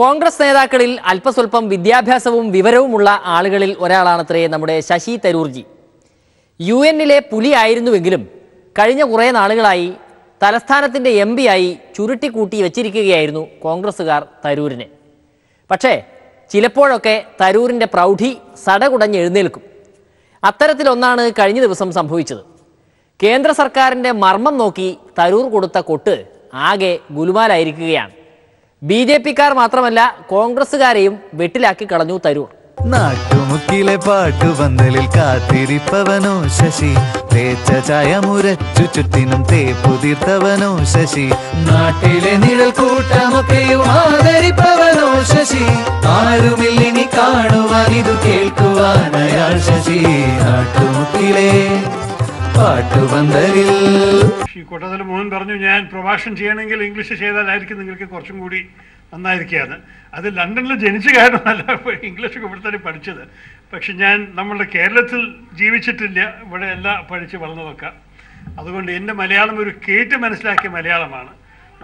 കോൺഗ്രസ് നേതാക്കളിൽ അല്പസ്വല്പം വിദ്യാഭ്യാസവും വിവരവുമുള്ള ആളുകളിൽ ഒരാളാണത്രേ നമ്മുടെ ശശി തരൂർജി. UN-ലെ പുലിയായിരുന്നുവെങ്കിലും കഴിഞ്ഞ കുറേ നാളുകളായി തലസ്ഥാനത്തിൻ്റെ MP ആയി ചുരുട്ടിക്കൂട്ടി വച്ചിരിക്കുകയായിരുന്നു കോൺഗ്രസ്സുകാർ തരൂരിനെ. പക്ഷേ ചിലപ്പോഴൊക്കെ തരൂരിൻ്റെ പ്രൗഢി സടകുടഞ്ഞെഴുന്നേൽക്കും. അത്തരത്തിലൊന്നാണ് കഴിഞ്ഞ ദിവസം സംഭവിച്ചത്. കേന്ദ്ര സർക്കാരിൻ്റെ മർമ്മം നോക്കി തരൂർ കൊടുത്ത കൊട്ട് ആകെ ഗുലുമാലായിരിക്കുകയാണ്. BJP-ക്കാർ മാത്രമല്ല കോൺഗ്രസ്സുകാരെയും വെട്ടിലാക്കി കളഞ്ഞു തരൂർ. നാട്ടുമുക്കിലെ പാട്ടുപന്തലിൽ കാത്തിരിപ്പവനോ ശശി, തേച്ച ചായ മുരച്ചു ചുറ്റിനും തേപ്പുതിർത്തവനോ ശശി, നാട്ടിലെ നിഴൽ കൂട്ടമൊക്കെയും ആദരിപ്പവനോ ശശി, ആരുമില്ലിനി കാണുവാൻ ഇതു കേൾക്കുവാൻ അയാൾ ശശി. നാട്ടുമുക്കിലെ പാട്ടുപന്തലിൽ കോട്ടത്തല മോഹൻ പറഞ്ഞു, ഞാൻ പ്രഭാഷണം ചെയ്യണമെങ്കിൽ ഇംഗ്ലീഷ് ചെയ്താലായിരിക്കും നിങ്ങൾക്ക് കുറച്ചും കൂടി നന്നായിരിക്കുകയാണ്. അത് ലണ്ടനിൽ ജനിച്ച കാരണമല്ല, ഇംഗ്ലീഷൊക്കെ ഇവിടെ തന്നെ പഠിച്ചത്. പക്ഷെ ഞാൻ നമ്മളുടെ കേരളത്തിൽ ജീവിച്ചിട്ടില്ല, ഇവിടെ എല്ലാം പഠിച്ച് വളർന്നതൊക്കെ. അതുകൊണ്ട് എൻ്റെ മലയാളം ഒരു കേട്ട് മനസ്സിലാക്കിയ മലയാളമാണ്.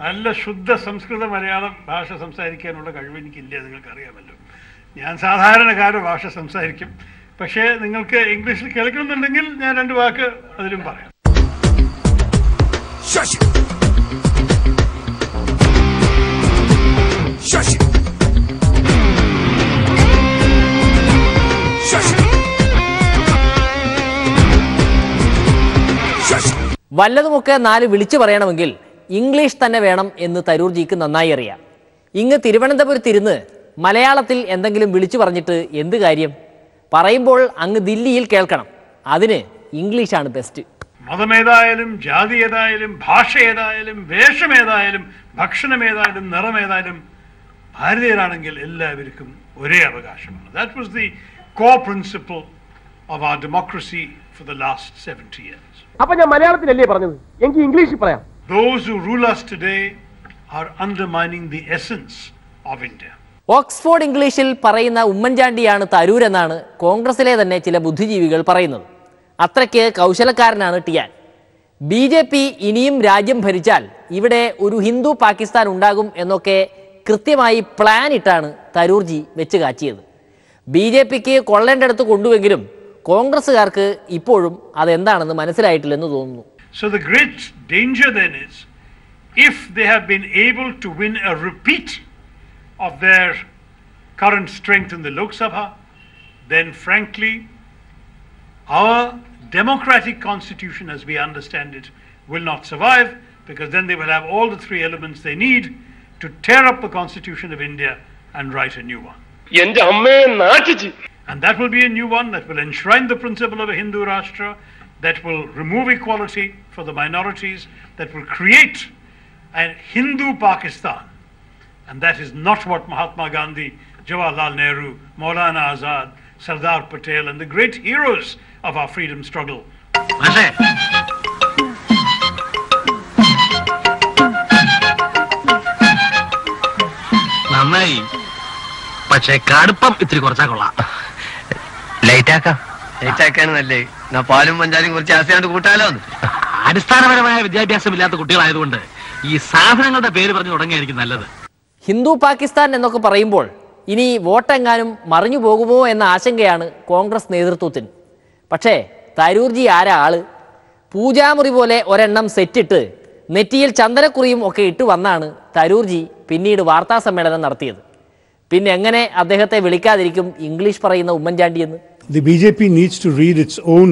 നല്ല ശുദ്ധ സംസ്കൃത മലയാളം ഭാഷ സംസാരിക്കാനുള്ള കഴിവ് എനിക്കില്ല, നിങ്ങൾക്കറിയാമല്ലോ. ഞാൻ സാധാരണക്കാരുടെ ഭാഷ സംസാരിക്കും. പക്ഷേ നിങ്ങൾക്ക് ഇംഗ്ലീഷിൽ കേൾക്കണമെന്നുണ്ടെങ്കിൽ ഞാൻ 2 വാക്ക് അതിലും പറയാം. ശശി ശശി വല്ലതുമൊക്കെ 4 വിളിച്ചു പറയണമെങ്കിൽ ഇംഗ്ലീഷ് തന്നെ വേണം എന്ന് തരൂർജിക്ക് നന്നായി അറിയാം. ഇങ്ങ് തിരുവനന്തപുരത്തിരുന്ന് മലയാളത്തിൽ എന്തെങ്കിലും വിളിച്ചു പറഞ്ഞിട്ട് എന്ത് കാര്യം? പറയുമ്പോൾ അങ്ങ് ദില്ലിയിൽ കേൾക്കണം. അതിന് ഇംഗ്ലീഷാണ് ബെസ്റ്റ്. മതമേതായാലും ജാതി ഏതായാലും ഭാഷ ഏതായാലും വേഷം ഏതായാലും ഭക്ഷണം ഏതായാലും നിറം ഏതായാലും ഭാരതീയരാണെങ്കിൽ എല്ലാവർക്കും ഒരേ അവകാശമാണ്. That was the core principle of our democracy for the last 70 years. അപ്പോൾ ഞാൻ മലയാളത്തിലല്ലേ പറഞ്ഞത്, എനിക്ക് ഇംഗ്ലീഷിൽ പറയാം. Those who rule us today are undermining the essence of India. Oxford ഇംഗ്ലീഷിൽ പറയുന്ന ഉമ്മൻചാണ്ടിയാണ് തരൂരെന്നാണ് കോൺഗ്രസിലെ തന്നെ ചില ബുദ്ധിജീവികൾ പറയുന്നത്. അത്രയ്ക്ക് കൗശലക്കാരനാണ് ടിയാൻ. BJP ഇനിയും രാജ്യം ഭരിച്ചാൽ ഇവിടെ ഒരു ഹിന്ദു പാകിസ്ഥാൻ ഉണ്ടാകും എന്നൊക്കെ കൃത്യമായി പ്ലാൻ ഇട്ടാണ് തരൂർജി വെച്ച് കാച്ചിയത്. BJPക്ക് കൊള്ളേണ്ടടുത്ത് കൊണ്ടുവെങ്കിലും കോൺഗ്രസ്സുകാർക്ക് ഇപ്പോഴും അതെന്താണെന്ന് മനസ്സിലായിട്ടില്ലെന്ന് തോന്നുന്നു. So the great danger then is, if they have been able to win a repeat of their current strength in the Lok Sabha, then frankly our democratic constitution as we understand it will not survive, because then they will have all the 3 elements they need to tear up the constitution of India and write a new one. And that will be a new one that will enshrine the principle of a Hindu Rashtra, that will remove equality for the minorities, that will create a Hindu Pakistan. And that is not what Mahatma Gandhi, Jawaharlal Nehru, Maulana Azad, Sardar Patel and the great heroes of our freedom struggle. നന്നായി, പക്ഷേ കടുപ്പം ഇത്തിരി കുറച്ചാ കൊള്ളാം. ലൈറ്റാക്കാനല്ലേ, പാലും പഞ്ചാരും കുറച്ച് ആസ്തിയാണ്ട് കൂട്ടാലോ. അടിസ്ഥാനപരമായ വിദ്യാഭ്യാസം ഇല്ലാത്ത കുട്ടികളായതുകൊണ്ട് ഈ സാധനങ്ങളുടെ പേര് പറഞ്ഞു തുടങ്ങിയായിരിക്കും നല്ലത്. ഹിന്ദു പാകിസ്ഥാൻ എന്നൊക്കെ പറയുമ്പോൾ ഇനി വോട്ടെങ്ങാനും മറിഞ്ഞു പോകുമോ എന്ന ആശങ്കയാണ് കോൺഗ്രസ് നേതൃത്വത്തിന്. പക്ഷേ തരൂർജി ആരാ ആള്? പൂജാമുറി പോലെ ഒരെണ്ണം സെറ്റിട്ട് നെറ്റിയിൽ ചന്ദനക്കുറിയും ഒക്കെ ഇട്ട് വന്നാണ് തരൂർജി പിന്നീട് വാർത്താ സമ്മേളനം നടത്തിയത്. പിന്നെ എങ്ങനെ അദ്ദേഹത്തെ വിളിക്കാതിരിക്കും ഇംഗ്ലീഷ് പറയുന്ന ഉമ്മൻചാണ്ടി എന്ന്? The BJP needs to read its own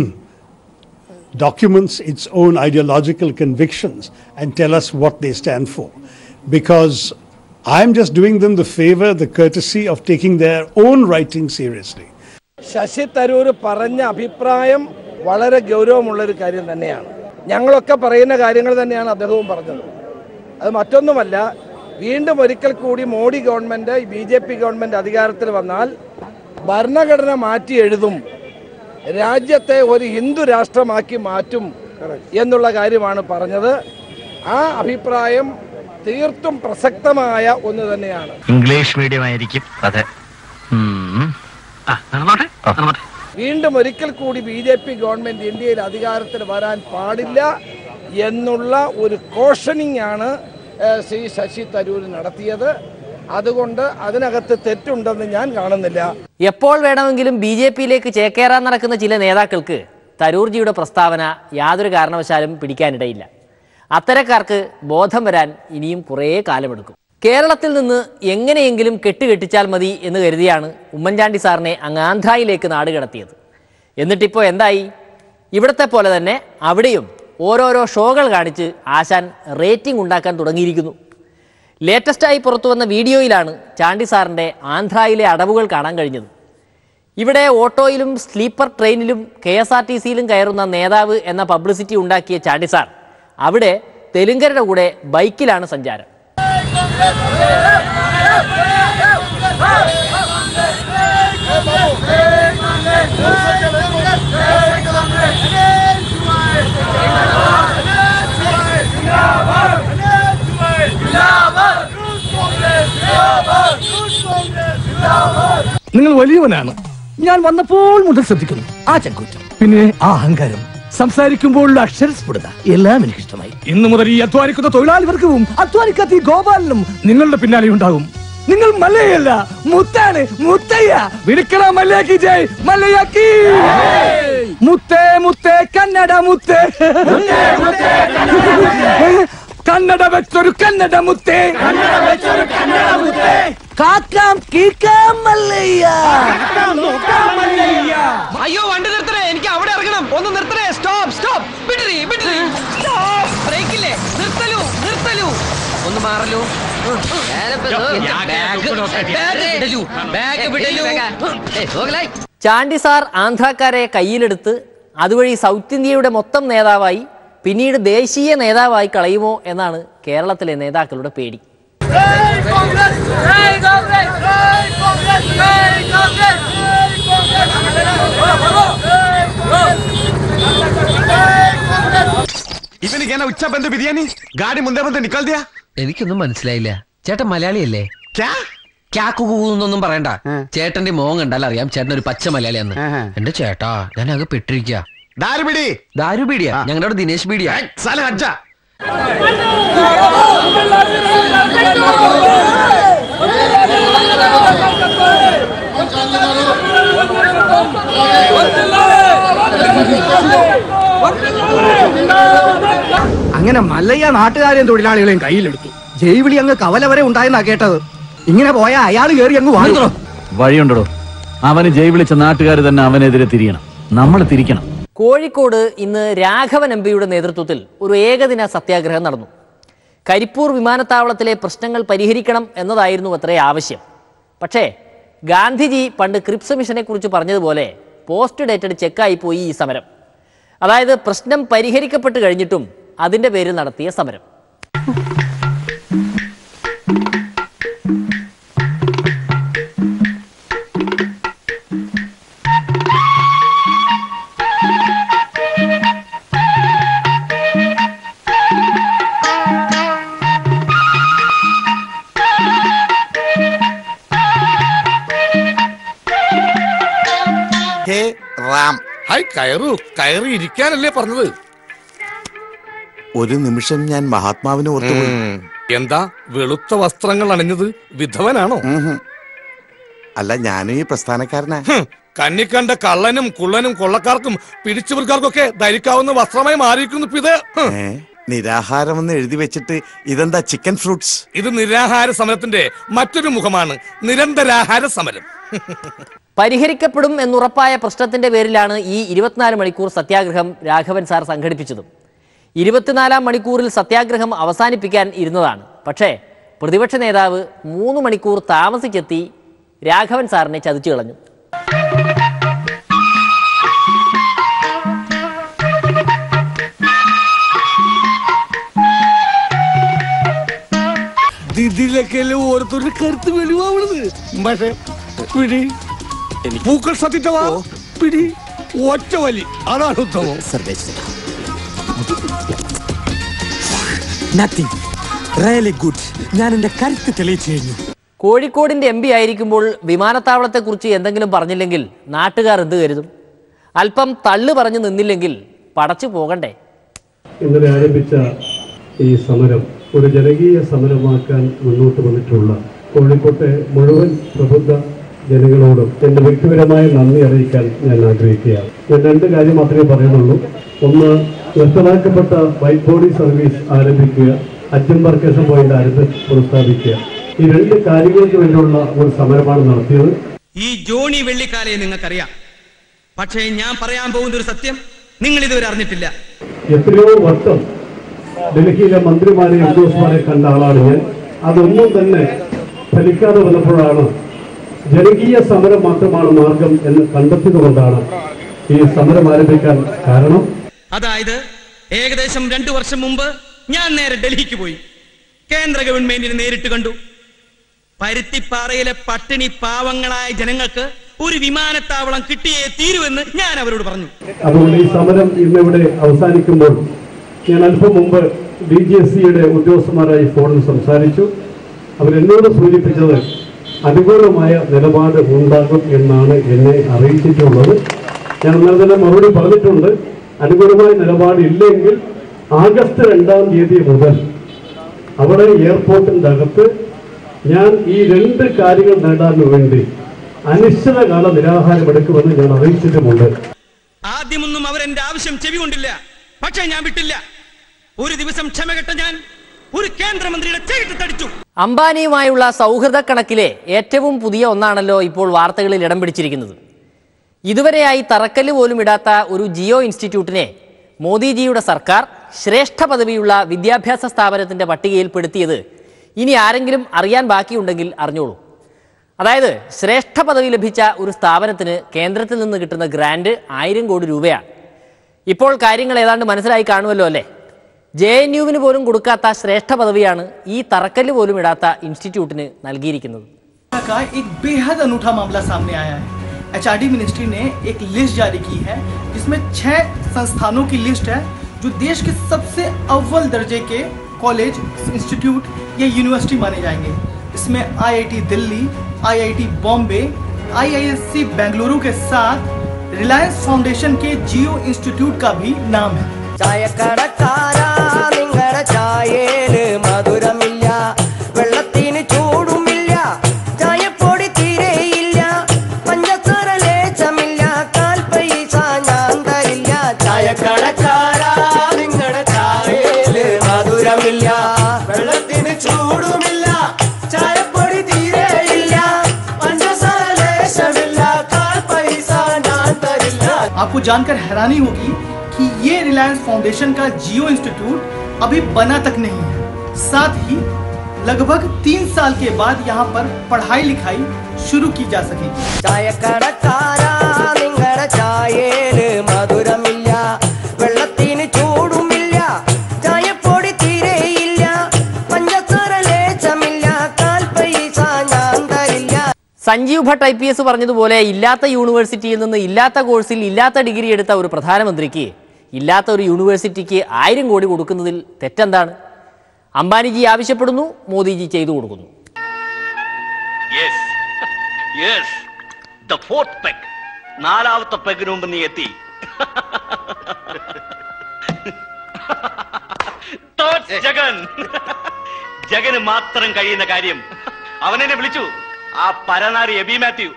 documents, its own ideological convictions and tell us what they stand for. Because I'm just doing them the favor, the courtesy of taking their own writing seriously. Sasi Tharoor പറഞ്ഞ അഭിപ്രായം വളരെ ഗൗരവമുള്ളൊരു കാര്യം തന്നെയാണ്. ഞങ്ങളൊക്കെ പറയുന്ന കാര്യങ്ങൾ തന്നെയാണ് അദ്ദേഹവും പറഞ്ഞത്. അത് മറ്റൊന്നുമല്ല, വീണ്ടും ഒരിക്കൽ കൂടി മോഡി ഗവൺമെൻറ്, BJP ഗവൺമെൻറ് അധികാരത്തിൽ വന്നാൽ ഭരണഘടന മാറ്റി എഴുതും, രാജ്യത്തെ ഒരു ഹിന്ദു രാഷ്ട്രമാക്കി മാറ്റും എന്നുള്ള കാര്യമാണ് പറഞ്ഞത്. ആ അഭിപ്രായം തീർത്തും പ്രസക്തമായ ഒന്ന് തന്നെയാണ്. ഇംഗ്ലീഷ് മീഡിയം ആയിരിക്കും. അതെ, വീണ്ടും ഒരിക്കൽ കൂടി BJP ഗവൺമെന്റ് ഇന്ത്യയിൽ അധികാരത്തിൽ വരാൻ പാടില്ല എന്നുള്ള ഒരു കോഷനിങ് ആണ് ശ്രീ ശശി തരൂർ നടത്തിയത്. അതുകൊണ്ട് അതിനകത്ത് തെറ്റുണ്ടെന്ന് ഞാൻ കാണുന്നില്ല. എപ്പോൾ വേണമെങ്കിലും BJP-യിലേക്ക് ചേക്കേറാൻ നടക്കുന്ന ചില നേതാക്കൾക്ക് തരൂർജിയുടെ പ്രസ്താവന യാതൊരു കാരണവശാലും പിടിക്കാനിടയില്ല. അത്തരക്കാർക്ക് ബോധം വരാൻ ഇനിയും കുറേ കാലമെടുക്കും. കേരളത്തിൽ നിന്ന് എങ്ങനെയെങ്കിലും കെട്ടുകെട്ടിച്ചാൽ മതി എന്ന് കരുതിയാണ് ഉമ്മൻചാണ്ടി സാറിനെ അങ്ങ് ആന്ധ്രയിലേക്ക് നാട് കടത്തിയത്. എന്നിട്ടിപ്പോൾ എന്തായി? ഇവിടത്തെ പോലെ തന്നെ അവിടെയും ഓരോരോ ഷോകൾ കാണിച്ച് ആശാൻ റേറ്റിംഗ് ഉണ്ടാക്കാൻ തുടങ്ങിയിരിക്കുന്നു. ലേറ്റസ്റ്റായി പുറത്തു വന്ന വീഡിയോയിലാണ് ചാണ്ടി സാറിൻ്റെ ആന്ധ്രയിലെ അടവുകൾ കാണാൻ കഴിഞ്ഞത്. ഇവിടെ ഓട്ടോയിലും സ്ലീപ്പർ ട്രെയിനിലും KSRTC-യിലും കയറുന്ന നേതാവ് എന്ന പബ്ലിസിറ്റി ഉണ്ടാക്കിയ ചാണ്ടി സാർ അവിടെ തെലുങ്കരുടെ കൂടെ ബൈക്കിലാണ് സഞ്ചാരം. നിങ്ങൾ വലിയവനാണ്. ഞാൻ വന്നപ്പോൾ മുതൽ ശ്രദ്ധിക്കുന്നു. ആ ചങ്കൂറ്റം, പിന്നെ ആ അഹങ്കാരം, സംസാരിക്കുമ്പോഴുള്ള അക്ഷരസ്ഫുടത എല്ലാം എനിക്കിഷ്ടമായി. ഇന്നു മുതൽ ഈ അധ്വാനിക്കുന്ന തൊഴിലാളി വർഗവും അധ്വാനിക്കാത്ത ഈ ഗോപാലനും നിങ്ങളുടെ പിന്നാലെ ഉണ്ടാകും. നിങ്ങൾ മല്ലയല്ല, മുത്താണ്, മുത്തയ്യ. വിളിക്കണ മല്ലയാക്കി ജയ്, മല്ലയാക്കി. മുത്തേ മുത്തേ കന്നഡ മുത്തേ, കന്നഡ വെച്ചൊരു കന്നഡ മുത്തേ, കാക്കാം കീക്കാം മല്ലയ്യ. അയ്യോ വണ്ടി നിർത്തണേ, എനിക്ക് അവിടെ ഇറങ്ങണം. ഒന്ന് നിർത്തണേ. Stop stop. ബ്രേക്കില്ലേ? നിർത്തലൂ നിർത്തലൂ. ഒന്ന് മാറലൂ. ചാണ്ടി സാർ ആന്ധ്രാക്കാരെ കയ്യിലെടുത്ത് അതുവഴി സൗത്ത് ഇന്ത്യയുടെ മൊത്തം നേതാവായി പിന്നീട് ദേശീയ നേതാവായി കളയുമോ എന്നാണ് കേരളത്തിലെ നേതാക്കളുടെ പേടി. ഉച്ചബന്ധ ബിരിയാണി ഗാഡി മുന്തേ മുന്തേ നിക്കൽ ദിയാ. എനിക്കൊന്നും മനസ്സിലായില്ല. ചേട്ടൻ മലയാളിയല്ലേ? ക്യാക്കൊന്നും പറയണ്ട. ചേട്ടന്റെ മോൻ കണ്ടാൽ അറിയാം ചേട്ടൻ ഒരു പച്ച മലയാളിയാന്ന്. എന്റെ ചേട്ടാ ഞാൻ ആകെ പെട്ടിരിക്കുക. ദാരുപീടിയ ഞങ്ങളുടെ ദിനേശ് പീഡിയ. അങ്ങനെ മല്ലയ്യ നാട്ടുകാരെയും തൊഴിലാളികളെയും കയ്യിലെടുത്തു. ജൈവിളി അങ്ങ് കവല വരെ ഉണ്ടായെന്നാ കേട്ടത്. ഇങ്ങനെ പോയാൽ അയാൾ കയറി അങ്ങ് വാങ്ങുന്നു. വഴിയുണ്ടോ? അവന് ജൈവിളിച്ച നാട്ടുകാർ തന്നെ അവനെതിരെ തിരിയണം. നമ്മൾ തിരിക്കണം. കോഴിക്കോട് ഇന്ന് രാഘവൻ MPയുടെ നേതൃത്വത്തിൽ ഒരു ഏകദിന സത്യാഗ്രഹം നടന്നു. കരിപ്പൂർ വിമാനത്താവളത്തിലെ പ്രശ്നങ്ങൾ പരിഹരിക്കണം എന്നതായിരുന്നു അത്രേ ആവശ്യം. പക്ഷേ ഗാന്ധിജി പണ്ട് ക്രിപ്സ് മിഷനെ കുറിച്ച് പറഞ്ഞതുപോലെ പോസ്റ്റ് ഡേറ്റഡ് ചെക്കായി പോയി ഈ സമരം. അതായത് പ്രശ്നം പരിഹരിക്കപ്പെട്ട് കഴിഞ്ഞിട്ടും അതിൻ്റെ പേരിൽ നടത്തിയ സമരം. കയറി ഇരിക്കാനല്ലേ പറഞ്ഞത്? ഒരു നിമിഷം ഞാൻ മഹാത്മാവിനെ ഓർത്തുപോയി. എന്താ വെളുത്ത വസ്ത്രങ്ങൾ അണിഞ്ഞത്? വിധവനാണോ? അല്ല, ഞാനും ഈ പ്രസ്ഥാനക്കാരനാ. കണ്ണിക്കണ്ട കള്ളനും കുള്ളനും കൊള്ളക്കാർക്കും പിടിച്ചുപറിക്കാർക്കൊക്കെ ധരിക്കാവുന്ന വസ്ത്രമായി മാറിയിരിക്കുന്നു ഇത്. നിരാഹാരമെന്ന് എഴുതി വെച്ചിട്ട് ഇതെന്താ ചിക്കൻ ഫ്രൂട്ട്സ്? ഇത് നിരാഹാര സമരത്തിന്റെ മറ്റൊരു മുഖമാണ്, നിരന്തരാഹാര സമരം. പരിഹരിക്കപ്പെടും എന്നുറപ്പായ പ്രശ്നത്തിന്റെ പേരിലാണ് ഈ 24 മണിക്കൂർ സത്യാഗ്രഹം രാഘവൻ സാർ സംഘടിപ്പിച്ചതും. 24-ാം മണിക്കൂറിൽ സത്യാഗ്രഹം അവസാനിപ്പിക്കാൻ ഇരുന്നതാണ്. പക്ഷേ പ്രതിപക്ഷ നേതാവ് 3 മണിക്കൂർ താമസിച്ചെത്തി രാഘവൻ സാറിനെ ചതിച്ചു കളഞ്ഞു. ഇതിലൊക്കെയല്ലേ ഓരോരുത്തരുടെ കരുത്ത് വെളിവാവുന്നത്. പക്ഷേ പിടി പൂക്കൾ സത്യവാ പിടി ഒറ്റ വലി, അതാണ് ഉത്തമം. ഞാൻ എന്റെ കരുത്ത് തെളിയിച്ചു കഴിഞ്ഞു. കോഴിക്കോടിന്റെ MP ആയിരിക്കുമ്പോൾ വിമാനത്താവളത്തെക്കുറിച്ച് എന്തെങ്കിലും പറഞ്ഞില്ലെങ്കിൽ നാട്ടുകാർ എന്ത് കരുതും? അല്പം തള്ളു പറഞ്ഞു നിന്നില്ലെങ്കിൽ പടച്ചു പോകണ്ടേ? ഇന്നലെ ആരംഭിച്ച ഈ സമരം ഒരു ജനകീയ സമരമാക്കാൻ മുന്നോട്ട് വന്നിട്ടുള്ള കോഴിക്കോട്ടെ മുഴുവൻ പ്രബുദ്ധ ജനങ്ങളോടും എൻ്റെ വ്യക്തിപരമായ നന്ദി അറിയിക്കാൻ ഞാൻ ആഗ്രഹിക്കുകയാണ്. ഞാൻ രണ്ട് കാര്യം മാത്രമേ പറയുന്നുള്ളൂ. ഒന്ന്, നിർത്തലാക്കപ്പെട്ട വൈറ്റ് ബോഡി സർവീസ് ആരംഭിക്കുക, അറ്റംബർക്കേഷൻ പോയിന്റ് പുനഃസ്ഥാപിക്കുക. ഈ രണ്ട് കാര്യങ്ങൾക്ക് വേണ്ടിയുള്ള ഒരു സമരമാണ് നടത്തിയത്. ഈ ജോണി വെള്ളിക്കാലയെ നിങ്ങൾക്കറിയാം, പക്ഷേ ഞാൻ പറയാൻ പോകുന്ന ഒരു സത്യം നിങ്ങൾ ഇതുവരെ അറിഞ്ഞിട്ടില്ല. എത്രയോ വട്ടം ഡൽഹിയിലെ മന്ത്രിമാരെ ഉദ്യോഗസ്ഥന്മാരെ കണ്ട ആളാണ് ഞാൻ. അതൊന്നും തന്നെ ഫലിക്കാതെ വന്നപ്പോഴാണ് ജനകീയ സമരം മാത്രമാണ് മാർഗം എന്ന് കണ്ടെത്തിയതുകൊണ്ടാണ് ഈ സമരം ആരംഭിക്കാൻ കാരണം. അതായത് ഏകദേശം 2 വർഷം മുമ്പ് ഞാൻ നേരെ ഡൽഹിക്ക് പോയി കേന്ദ്ര ഗവൺമെന്റിനെ നേരിട്ട് കണ്ടു. പരുത്തിപ്പാറയിലെ പട്ടിണി പാവങ്ങളായ ജനങ്ങൾക്ക് ഒരു വിമാനത്താവളം കിട്ടിയേ തീരുവെന്ന് ഞാൻ അവരോട് പറഞ്ഞു. അതുകൊണ്ട് ഈ സമരം ഇന്നിവിടെ അവസാനിക്കുമ്പോൾ ഞാൻ അല്പം മുമ്പ് DGSCയുടെ ഉദ്യോഗസ്ഥന്മാരായി ഫോണിൽ സംസാരിച്ചു. അവരെന്നോട് സൂചിപ്പിച്ചത് അനുകൂലമായ നിലപാട് ഉണ്ടാകും എന്നാണ് എന്നെ അറിയിച്ചിട്ടുള്ളത്. ഞാൻ എന്നാൽ തന്നെ മറുപടി പറഞ്ഞിട്ടുണ്ട്. അനുകൂലമായ നിലപാട് ഇല്ലെങ്കിൽ ആഗസ്റ്റ് 2-ാം തീയതി മുതൽ അവിടെ എയർപോർട്ടിൻ്റെ അകത്ത് ഞാൻ ഈ 2 കാര്യങ്ങൾ നേടാൻ വേണ്ടി അനിശ്ചിതകാല നിരാഹാരം എടുക്കുമെന്ന് ഞാൻ അറിയിച്ചിട്ടുമുണ്ട്. ആദ്യമൊന്നും അവരെന്റെ ആവശ്യം ചെവികൊണ്ടില്ല, പക്ഷേ ഞാൻ വിട്ടില്ല. ഒരു ദിവസം ക്ഷമകെട്ട ഞാൻ ഒരു കേന്ദ്രമന്ത്രിയുടെ ചെവിട്ട് തടിച്ചു. അംബാനിയുമായുള്ള സൗഹൃദ കണക്കിലെ ഏറ്റവും പുതിയ ഒന്നാണല്ലോ ഇപ്പോൾ വാർത്തകളിൽ ഇടം പിടിച്ചിരിക്കുന്നത്. ഇതുവരെയായി തറക്കല്ല് പോലും ഇടാത്ത ഒരു ജിയോ ഇൻസ്റ്റിറ്റ്യൂട്ടിനെ മോദിജിയുടെ സർക്കാർ ശ്രേഷ്ഠ പദവിയുള്ള വിദ്യാഭ്യാസ സ്ഥാപനത്തിൻ്റെ പട്ടികയിൽപ്പെടുത്തിയത് ഇനി ആരെങ്കിലും അറിയാൻ ബാക്കിയുണ്ടെങ്കിൽ അറിഞ്ഞോളൂ. അതായത് ശ്രേഷ്ഠ പദവി ലഭിച്ച ഒരു സ്ഥാപനത്തിന് കേന്ദ്രത്തിൽ നിന്ന് കിട്ടുന്ന ഗ്രാൻഡ് 1000 കോടി രൂപയാണ്. ഇപ്പോൾ കാര്യങ്ങൾ ഏതാണ്ട് മനസ്സിലായി കാണുമല്ലോ അല്ലേ? JNUവിന് പോലും കൊടുക്കാത്ത ശ്രേഷ്ഠ പദവിയാണ് ഈ തറക്കല്ല് പോലും ഇടാത്ത ഇൻസ്റ്റിറ്റ്യൂട്ടിന് നൽകിയിരിക്കുന്നത്. एक बेहद अनूठा मामला सामने आया है. HRD मिनिस्ट्री ने एक लिस्ट जारी की है जिसमें 6 संस्थानों की लिस्ट है जो देश के सबसे अव्वल दर्जे के कॉलेज, इंस्टीट्यूट या यूनिवर्सिटी माने जाएंगे. इसमें IIT Delhi, IIT Bombay, IISc Bengaluru के साथ रिलायंस फाउंडेशन के जियो इंस्टीट्यूट का भी नाम है. आपको जानकर हैरानी होगी कि ये रिलायंस फाउंडेशन का जियो इंस्टीट्यूट अभी बना तक नहीं है. साथ ही लगभग 3 साल के बाद यहाँ पर पढ़ाई लिखाई शुरू की जा सकेगी. സഞ്ജീവ് ഭട്ട് IPS പറഞ്ഞതുപോലെ ഇല്ലാത്ത യൂണിവേഴ്സിറ്റിയിൽ നിന്ന് ഇല്ലാത്ത കോഴ്സിൽ ഇല്ലാത്ത ഡിഗ്രി എടുത്ത ഒരു പ്രധാനമന്ത്രിക്ക് ഇല്ലാത്ത ഒരു യൂണിവേഴ്സിറ്റിക്ക് 1000 കോടി കൊടുക്കുന്നതിൽ തെറ്റെന്താണ്? അംബാനിജി ആവശ്യപ്പെടുന്നു, മോദിജി ചെയ്തു കൊടുക്കുന്നു. നാലാമത്തെ പെഗിന് മുമ്പ് നീ എത്തി. ജഗന് മാത്രം കഴിയുന്ന കാര്യം. അവനെന്നെ വിളിച്ചു, ആ പരനാരി എബി മാത്യു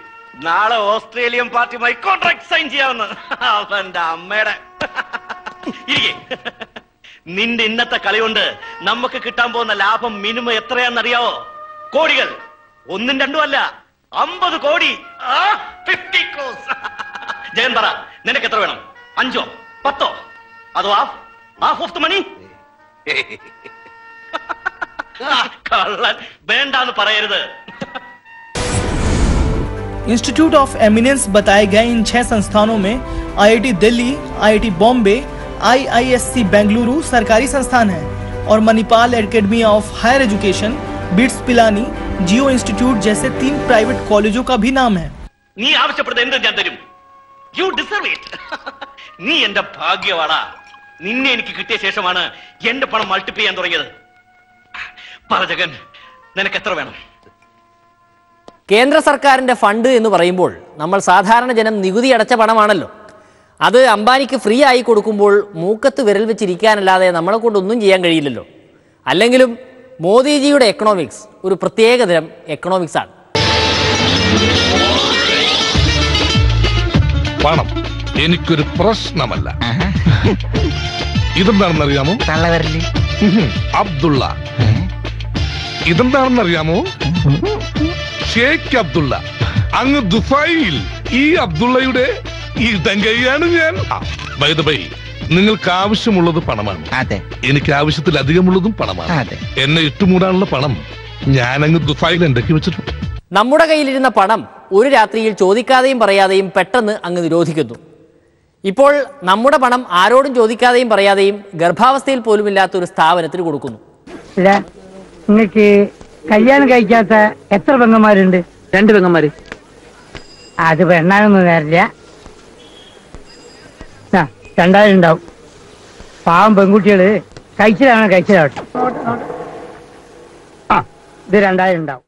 നാളെ ഓസ്ട്രേലിയൻ പാർട്ടിയുമായി കോൺട്രാക്ട് സൈൻ ചെയ്യാമെന്ന്. അവന്റെ അമ്മയുടെ നിന്റെ ഇന്നത്തെ കളി കൊണ്ട് നമുക്ക് കിട്ടാൻ പോകുന്ന ലാഭം മിനിമം എത്രയാണെന്നറിയാവോ? കോടികൾ. 1ഉം 2ഉം അല്ല, 50 കോടി. 50 crores. ജഗൻ പറ, നിനക്ക് എത്ര വേണം? 5ഓ 10ഓ? അതോ ഹാഫ് ഓഫ് ദ മണി? കള്ളൻ, വേണ്ടാന്ന് പറയരുത്. इंस्टीट्यूट ऑफ एमिनेंस बताए गए इन 6 संस्थानों में IIT Delhi, IIT Bombay, IISc Bengaluru सरकारी संस्थान हैं और Manipal academy of higher education, BITS Pilani, Jio institute जैसे 3 प्राइवेट कॉलेजों का भी नाम है. നീ ആവശ്യപ്പെടുന്നത് എന്തും ഞാൻ തരും. U deserve it. നീ എന്റെ ഭാഗ്യവാടാ. നിന്നെ എനിക്ക് കിട്ടിയ ശേഷമാണ് എന്റെ പണം മൾട്ടിപ്ലൈ ചെയ്യാൻ തുടങ്ങിയത്. പറ ജഗൻ, നിനക്ക് എത്ര വേണം? കേന്ദ്ര സർക്കാരിൻ്റെ ഫണ്ട് എന്ന് പറയുമ്പോൾ നമ്മൾ സാധാരണ ജനം നികുതി അടച്ച പണമാണല്ലോ. അത് അംബാനിക്ക് ഫ്രീ ആയി കൊടുക്കുമ്പോൾ മൂക്കത്ത് വിരൽ വെച്ചിരിക്കാനല്ലാതെ നമ്മളെ കൊണ്ടൊന്നും ചെയ്യാൻ കഴിയില്ലല്ലോ. അല്ലെങ്കിലും മോദിജിയുടെ എക്കണോമിക്സ് ഒരു പ്രത്യേകതരം എക്കണോമിക്സ് ആണ്. പണം എനിക്കൊരു പ്രശ്നമല്ല. ഇതെന്താണെന്നറിയാമോ? അബ്ദുള്ള. ഇതെന്താണെന്നറിയാമോ? ഷേഖ് അബ്ദുള്ള. അങ്ങ് ദുബായിൽ ഈ അബ്ദുള്ളയുടെ ഇടങ്കൈയാണ് ഞാൻ. ബൈ ദ ബൈ, നിങ്ങൾക്ക് ആവശ്യമുള്ളത് പണമാണ്. എനിക്ക് ആവശ്യത്തിലധികമുള്ളതും പണമാണ്. എന്നെ ഇട്ടുമൂടാനുള്ള പണം ഞാൻ അങ്ങ് ദുബായിൽ ഉണ്ടാക്കി വെച്ചിട്ടുണ്ട്. നമ്മുടെ കയ്യിലിരുന്ന പണം ഒരു രാത്രിയിൽ ചോദിക്കാതെയും പറയാതെയും പെട്ടെന്ന് അങ്ങ് നിരോധിക്കുന്നു. ഇപ്പോൾ നമ്മുടെ പണം ആരോടും ചോദിക്കാതെയും പറയാതെയും ഗർഭാവസ്ഥയിൽ പോലുമില്ലാത്ത ഒരു സ്ഥാപനത്തിന് കൊടുക്കുന്നു. നിങ്ങൾക്ക് കല്യാണം കഴിക്കാത്ത എത്ര പെങ്ങന്മാരുണ്ട്? 2 പെങ്ങന്മാര്. അത് പെണ്ണാനൊന്നും നേരില്ല. 2000 ഉണ്ടാവും. പാവം പെൺകുട്ടികള് കഴിച്ചിലാവട്ടെ. ഇത് 2000 ഉണ്ടാവും.